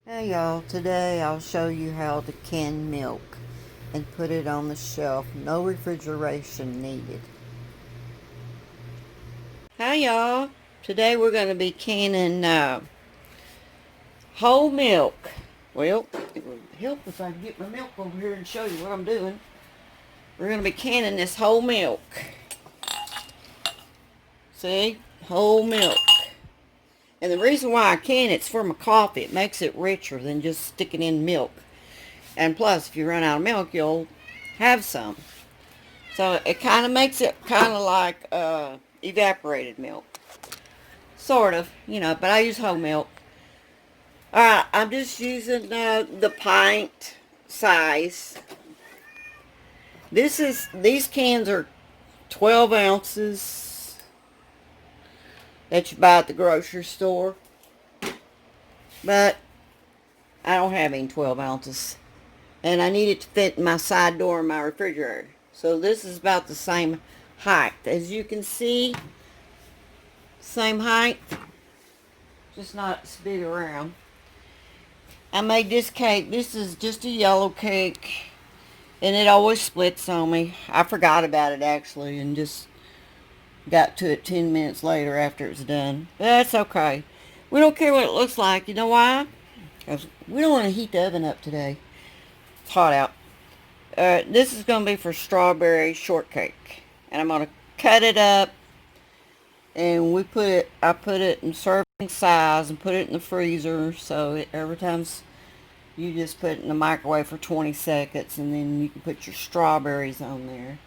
Hey y'all, today I'll show you how to can milk and put it on the shelf. No refrigeration needed. Hi y'all, today we're going to be canning whole milk. Well, it would help if I could get my milk over here and show you what I'm doing. We're going to be canning this whole milk. See? Whole milk. And the reason why I can it's for my coffee. It makes it richer than just sticking in milk. And plus, if you run out of milk, you'll have some. So it kind of makes it kind of like evaporated milk. Sort of, but I use whole milk. Alright, I'm just using the pint size. These cans are 12 ounces that you buy at the grocery store. But I don't have any 12 ounces. And I need it to fit in my side door in my refrigerator. So this is about the same height. As you can see, same height, just not as big around. I made this cake. This is just a yellow cake, and it always splits on me. I forgot about it actually and just got to it 10 minutes later after it's done. But that's okay. We don't care what it looks like. You know why? Because we don't want to heat the oven up today. It's hot out. This is going to be for strawberry shortcake, and I'm going to cut it up. And I put it in serving size and put it in the freezer. So every time you just put it in the microwave for 20 seconds, and then you can put your strawberries on there.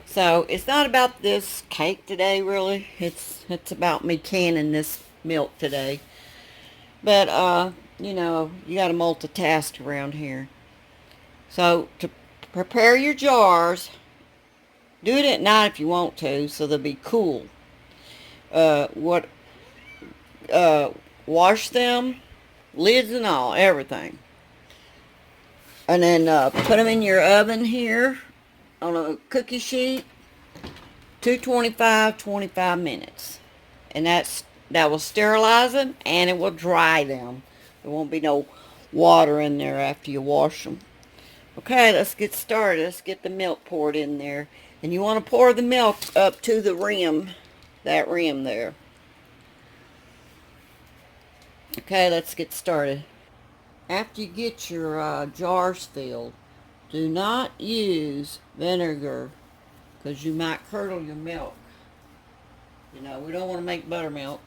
So it's not about this cake today, really. It's about me canning this milk today. But you got to multitask around here. So to prepare your jars, do it at night if you want to, so they'll be cool. What wash them, lids and all, everything, and then put them in your oven here on a cookie sheet, 225, 25 minutes, and that will sterilize them and it will dry them. There won't be no water in there after you wash them. Okay, let's get started. Let's get the milk poured in there, and you want to pour the milk up to the rim, that rim there. Okay, let's get started. After you get your jars filled, do not use vinegar because you might curdle your milk. We don't want to make buttermilk.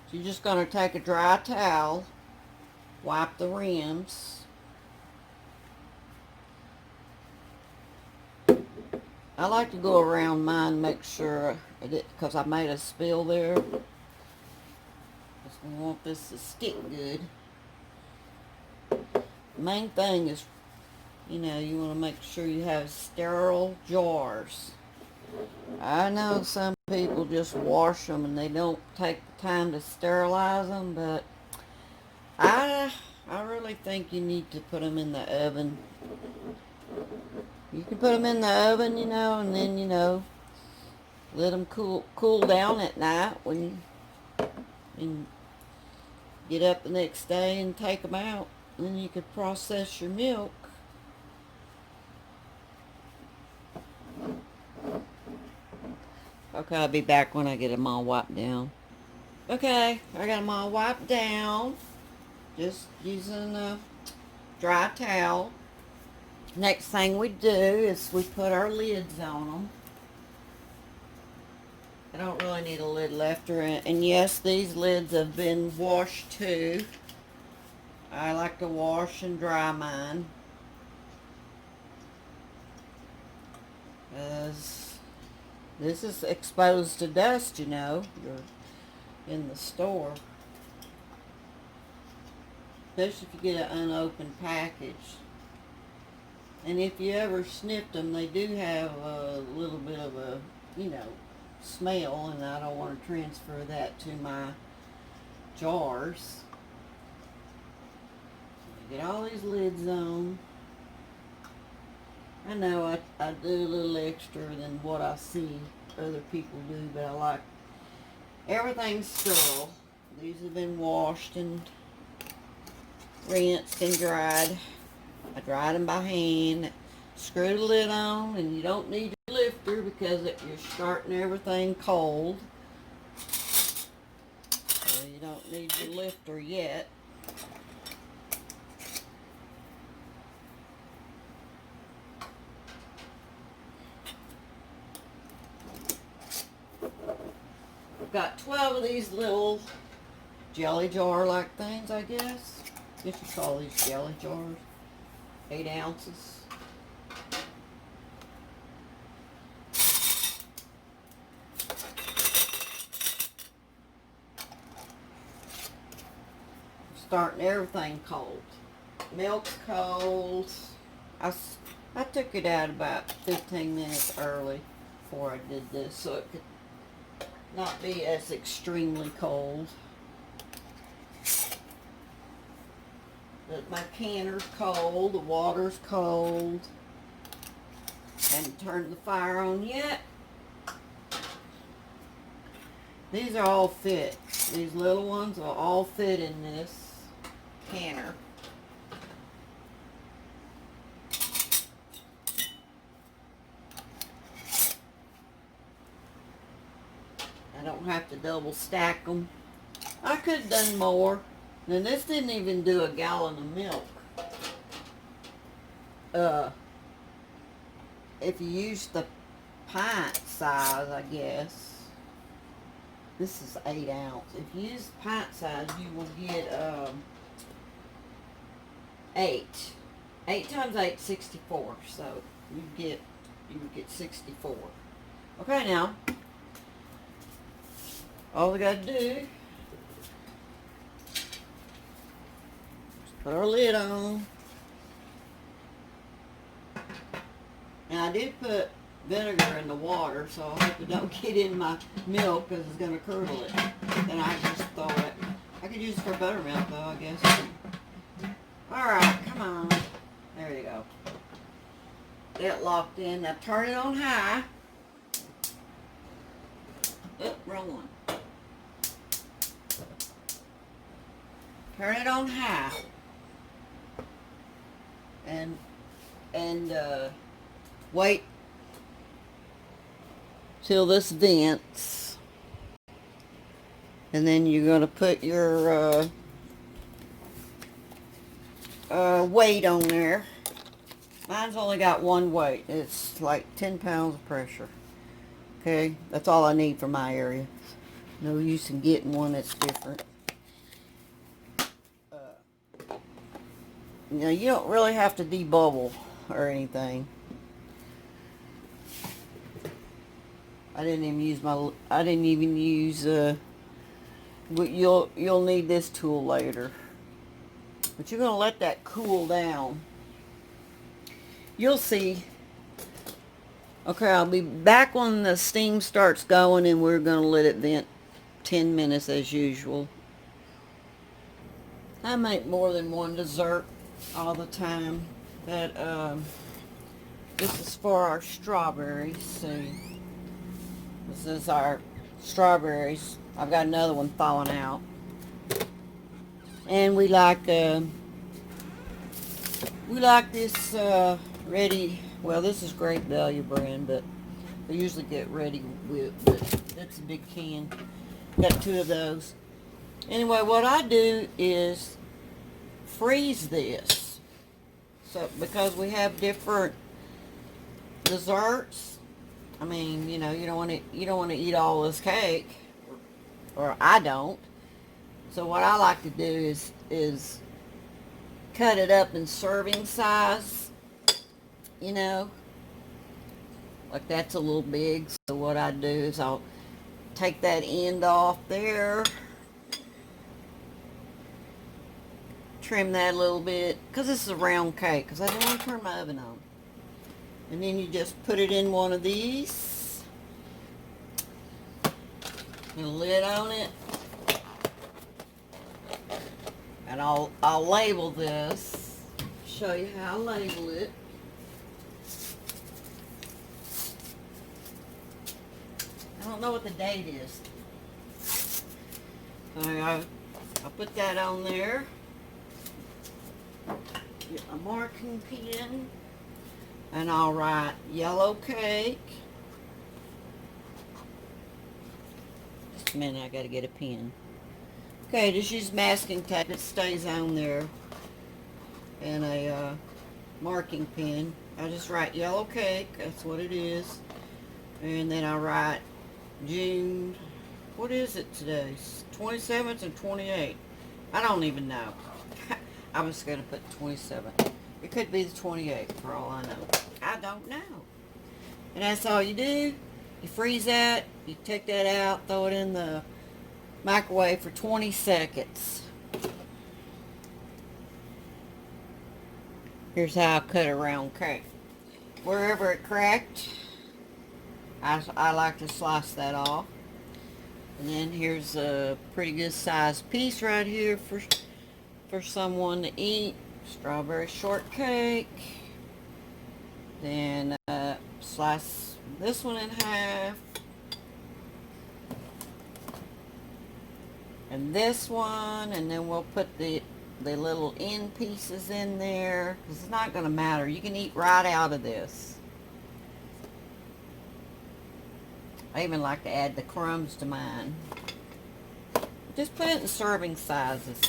So you're just going to take a dry towel, wipe the rims. I like to go around mine and make sure, because I made a spill there. We want this to stick good. The main thing is, you want to make sure you have sterile jars. I know some people just wash them and they don't take the time to sterilize them, but I really think you need to put them in the oven. You can put them in the oven, and then, let them cool down at night when you get up the next day and take them out. And then you could process your milk. Okay, I'll be back when I get them all wiped down. Okay, I got them all wiped down. Just using a dry towel. Next thing we do is we put our lids on them. I don't really need a lid left. And yes, these lids have been washed too. I like to wash and dry mine. As this is exposed to dust, you're in the store. Especially if you get an unopened package. And if you ever snipped them, they do have a little bit of a, smell, and I don't want to transfer that to my jars. Get all these lids on. I know I do a little extra than what I see other people do, but I like everything's sterile. These have been washed and rinsed and dried. I dried them by hand. Screw the lid on, and you don't need your lifter because you're starting everything cold. So you don't need your lifter yet. I've got 12 of these little jelly jar-like things, I guess. You should call these jelly jars. 8 ounces. Starting everything cold. Milk's cold. I took it out about 15 minutes early before I did this so it could not be as extremely cold. My canner's cold, the water's cold. Haven't turned the fire on yet. These are all fit. These little ones will all fit in this canner. I don't have to double stack them. I could have done more. And this didn't even do a gallon of milk. If you use the pint size, I guess. This is 8 ounce. If you use the pint size, you will get 8. 8 times 8, 64. So you would get 64. Okay, now all we got to do is put our lid on. And I did put vinegar in the water, so I hope it don't get in my milk because it's going to curdle it. Then I just throw it. I could use it for buttermilk though, I guess. Alright, come on. There you go. Get locked in. Now turn it on high. Oh, wrong one. Turn it on high. And wait till this vents. And then you're going to put your weight on there. Mine's only got one weight. It's like 10 pounds of pressure. Okay, that's all I need for my area. No use in getting one that's different. Now you don't really have to debubble or anything. I didn't even use you'll need this tool later. But you're going to let that cool down. You'll see. Okay, I'll be back when the steam starts going, and we're going to let it vent 10 minutes as usual. I make more than one dessert all the time. But this is for our strawberries. See, this is our strawberries. I've got another one thawing out. And we like this ready. Well, this is Great Value brand, but we usually get ready with. But that's a big can. Got 2 of those. Anyway, what I do is freeze this. So because we have different desserts, I mean, you know, you don't want to eat all this cake, or I don't. So what I like to do is cut it up in serving size, you know, like that's a little big. So what I do is I'll take that end off there, trim that a little bit, because this is a round cake, because I don't want to turn my oven on. And then you just put it in one of these, and a lid on it. And I'll label this, show you how I label it. I don't know what the date is. So I'll put that on there. Get my marking pen. And I'll write yellow cake. Just a minute, I gotta get a pen. Okay, just use masking tape. It stays on there. And a marking pen. I just write yellow cake. That's what it is. And then I write June. What is it today? 27th and 28th. I don't even know. I was going to put 27th. It could be the 28th for all I know. I don't know. And that's all you do. You freeze that. You take that out. Throw it in the microwave for 20 seconds. Here's how I cut a round cake. Wherever it cracked, I like to slice that off. And then here's a pretty good sized piece right here for someone to eat. Strawberry shortcake. Then slice this one in half. And this one, and then we'll put the little end pieces in there, because it's not going to matter. You can eat right out of this. I even like to add the crumbs to mine. Just put it in serving sizes.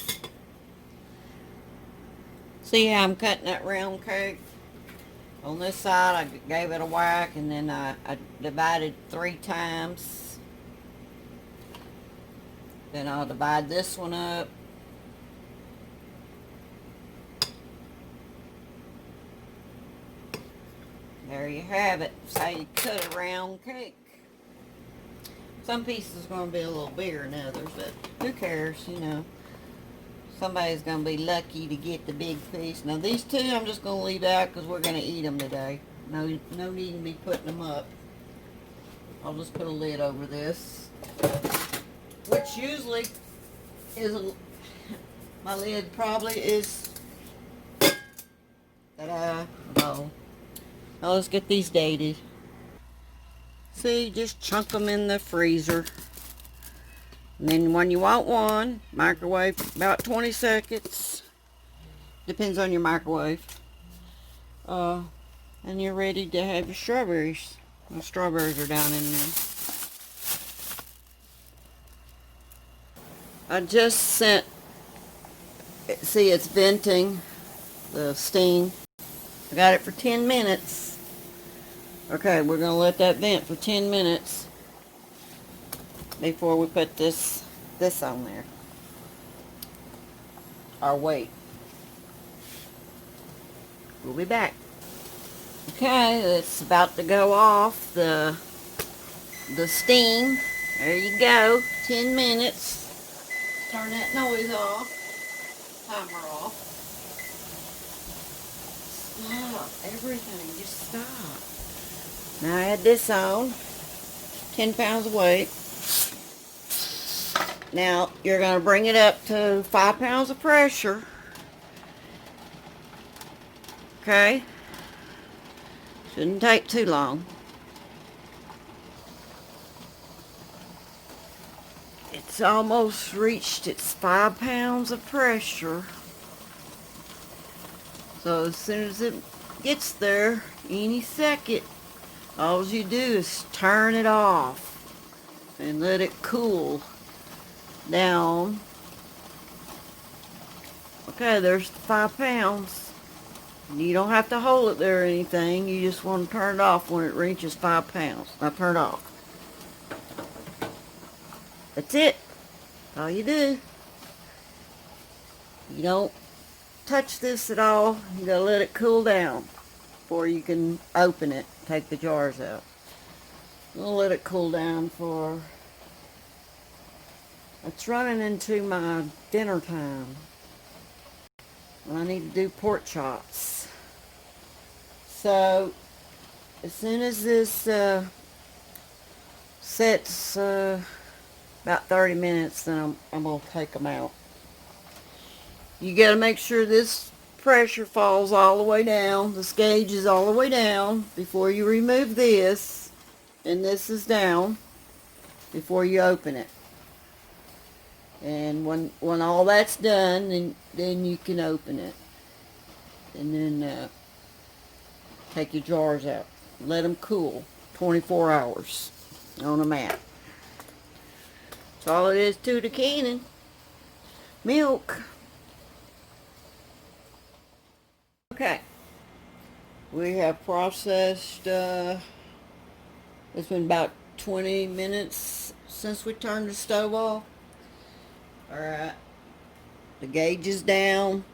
See how I'm cutting that round cake? On this side, I gave it a whack, and then I divided 3 times. Then I'll divide this one up. There you have it. That's how you cut a round cake. Some pieces are going to be a little bigger than others, but who cares, you know. Somebody's going to be lucky to get the big piece. Now these two I'm just going to leave out because we're going to eat them today. No need to be putting them up. I'll just put a lid over this. Which usually is my lid probably is ta-da, no. Now let's get these dated. See, just chunk them in the freezer. And then when you want one, microwave about 20 seconds. Depends on your microwave. And you're ready to have your strawberries. The strawberries are down in there. I just sent, see it's venting, the steam. I got it for 10 minutes. Okay, we're going to let that vent for 10 minutes before we put this on there. Or wait. We'll be back. Okay, it's about to go off the steam. There you go. 10 minutes. Turn that noise off. Timer off. Stop. Everything. Just stop. Now I add this on. 10 pounds of weight. Now you're going to bring it up to 5 pounds of pressure. Okay? Shouldn't take too long. It's almost reached its 5 pounds of pressure. So as soon as it gets there, any second, all you do is turn it off and let it cool down. Okay, there's 5 pounds. You don't have to hold it there or anything. You just want to turn it off when it reaches 5 pounds. Now turn it off. That's it. All you do. You don't touch this at all. You gotta let it cool down before you can open it, take the jars out. I'll let it cool down for, it's running into my dinner time. I need to do pork chops. So as soon as this sets about 30 minutes, then I'm going to take them out. You got to make sure this pressure falls all the way down. This gauge is all the way down before you remove this. And this is down before you open it. And when all that's done, then you can open it. And then take your jars out. Let them cool 24 hours on a mat. That's all it is to the canning. Milk. Okay. We have processed, it's been about 20 minutes since we turned the stove off. Alright. The gauge is down.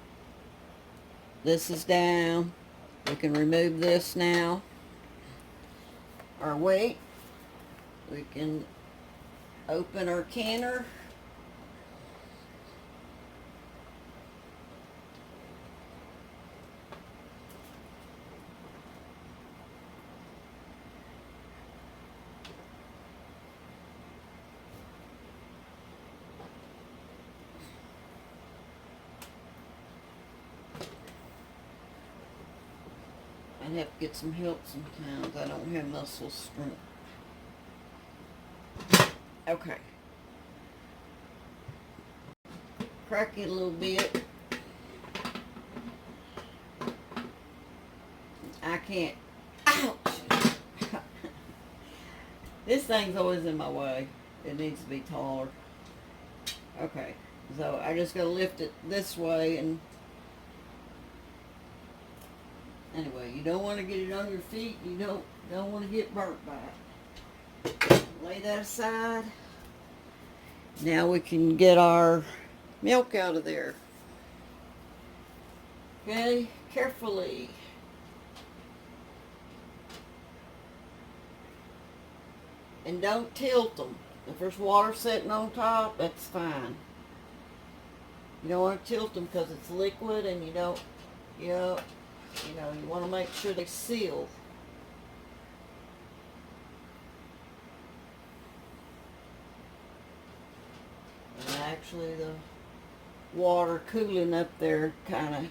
This is down. We can remove this now. Our weight. We can open our canner. I have to get some help sometimes. I don't have muscle strength. Okay. Crack it a little bit. I can't. Ouch! This thing's always in my way. It needs to be taller. Okay. So I just gotta lift it this way and anyway, you don't want to get it on your feet. You don't want to get burnt by it. Lay that aside. Now we can get our milk out of there. Okay, carefully. And don't tilt them. If there's water sitting on top, that's fine. You don't want to tilt them because it's liquid and you don't, you want to make sure they seal. And actually the water cooling up there kind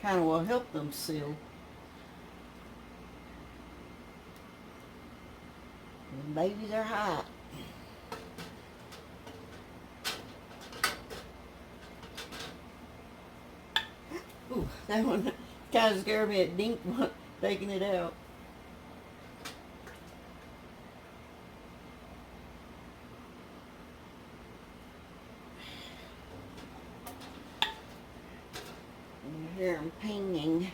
of will help them seal. And babies are hot. Ooh, that one kind of scared me at Dink taking it out. And here I'm pinging.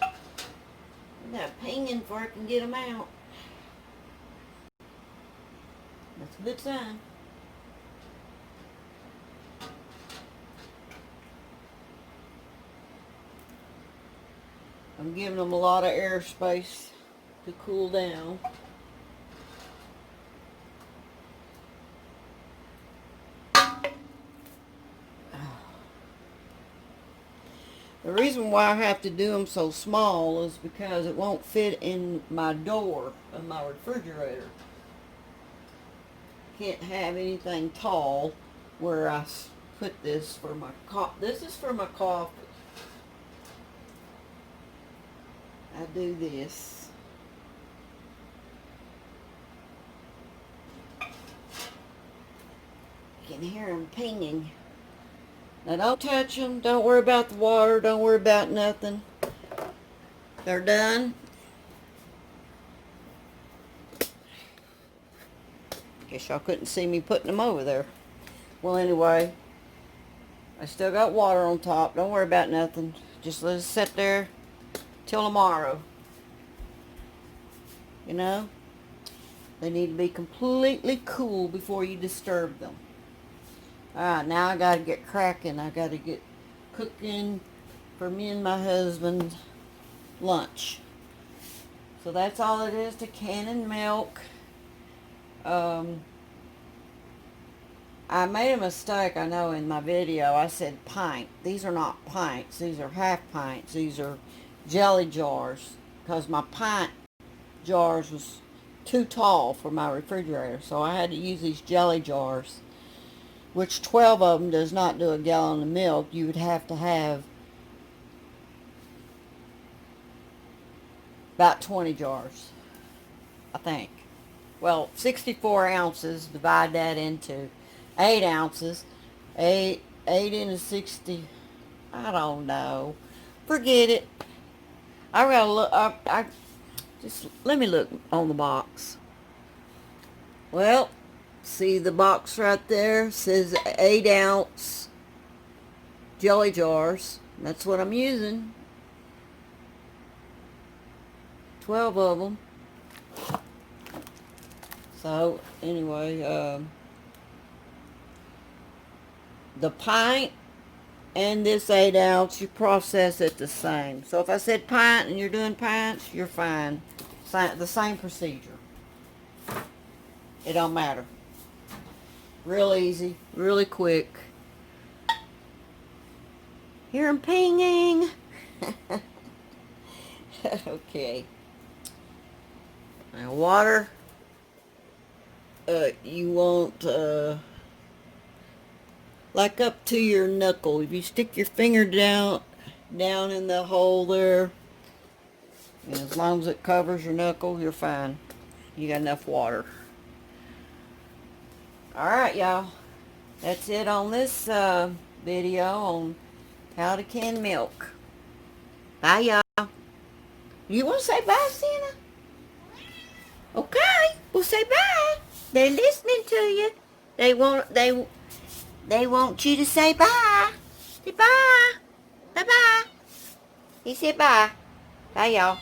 I'm not pinging before I can get them out. That's a good sign. I'm giving them a lot of airspace to cool down. The reason why I have to do them so small is because it won't fit in my door of my refrigerator. Can't have anything tall where I put this for my coffee. This is for my coffee. I do this. You can hear them pinging. Now don't touch them. Don't worry about the water. Don't worry about nothing. They're done. Guess y'all couldn't see me putting them over there. Well, anyway, I still got water on top. Don't worry about nothing. Just let it sit there till tomorrow. You know? They need to be completely cool before you disturb them. Alright, now I gotta get cracking. I gotta get cooking for me and my husband lunch. So that's all it is to canning milk. I made a mistake, I know, in my video. I said pint. These are not pints. These are half pints. These are jelly jars. Because my pint jars was too tall for my refrigerator. So I had to use these jelly jars. Which 12 of them does not do a gallon of milk. You would have to have about 20 jars, I think. Well, 64 ounces, divide that into 8 ounces. 8 into 60, I don't know. Forget it. I gotta look. I just let me look on the box. Well, see the box right there says 8-ounce jelly jars. That's what I'm using. 12 of them. So anyway, the pint and this 8-ounce, you process it the same. So if I said pint and you're doing pints, you're fine. The same procedure. It don't matter. Real easy, really quick. Hear 'em pinging. Okay. Now water. You want like up to your knuckle. If you stick your finger down in the hole there, and as long as it covers your knuckle, you're fine. You got enough water. Alright, y'all. That's it on this video on how to can milk. Bye, y'all. You want to say bye, Santa? Okay, well say bye. They're listening to you. They want you to say bye. Say bye. Bye-bye. He said bye. Bye, y'all.